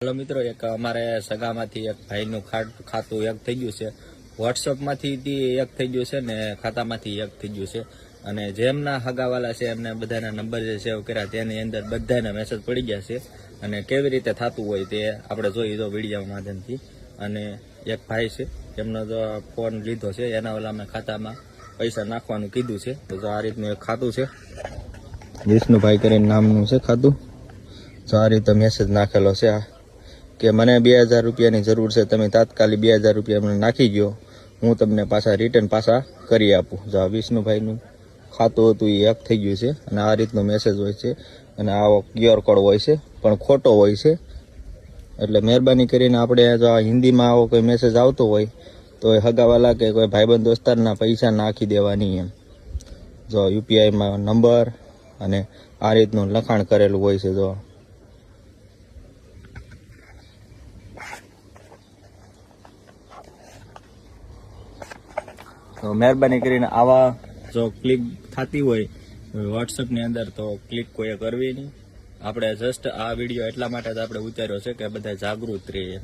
Hello मित्रों, एक अमारे सगामांथी एक भाईनुं खातुं एक थई गयुं छे। व्हाट्सएपमांथी एक थई गयुं छे ने खातामांथी एक थई गयुं छे अने जेमना हगावाला छे एमने बधाना नंबर जे सेव कर्या तेनी अंदर बधाना मेसेज पड़ी गया छे अने केवी रीते थતું होय ते आपणे जोई दो विडियो माध्यमथी। अने एक भाई छे जेमनो जो फोन लीधो छे एना ओलामां खातामां पैसा नाखवानुं कीधुं छे। तो जो आ रीतनुं एक खातुं छे, विष्णुभाई करीने नामनुं छे खातुं। जो आ रीते मेसेज नाखेलो छे के मने 2000 रुपयानी जरूर है, तमे तात्कालिक 2000 रुपया મને નાખી ગયો, હું તમને પાછા રિટર્ન પાછા કરી આપું। જો વિષ્ણુભાઈનું ખાતું હતું એ હેક થઈ ગયું છે અને આ રીતનો મેસેજ હોય છે અને આવો ક્યુઆર કોડ હોય છે પણ ખોટો હોય છે। એટલે મહેરબાની કરીને આપણે જો આ હિન્દીમાં આવો કોઈ મેસેજ આવતો હોય તો એ હગાવાલા કે કોઈ ભાઈબંધ દોસ્તારના પૈસા નાખી દેવાની એમ। જો યુપીઆઈમાં નંબર અને આ રીતનું લખાણ કરેલું હોય છે। જો तो मेहरबानी करीने आवा जो क्लिक थती होय व्हाट्सएप ની અંદર तो क्लिक कोई करवी नहीं। આપણે जस्ट आ विडियो એટલા માટે જ આપણે ઉતાર્યો છે કે બધા જાગૃત રહીએ।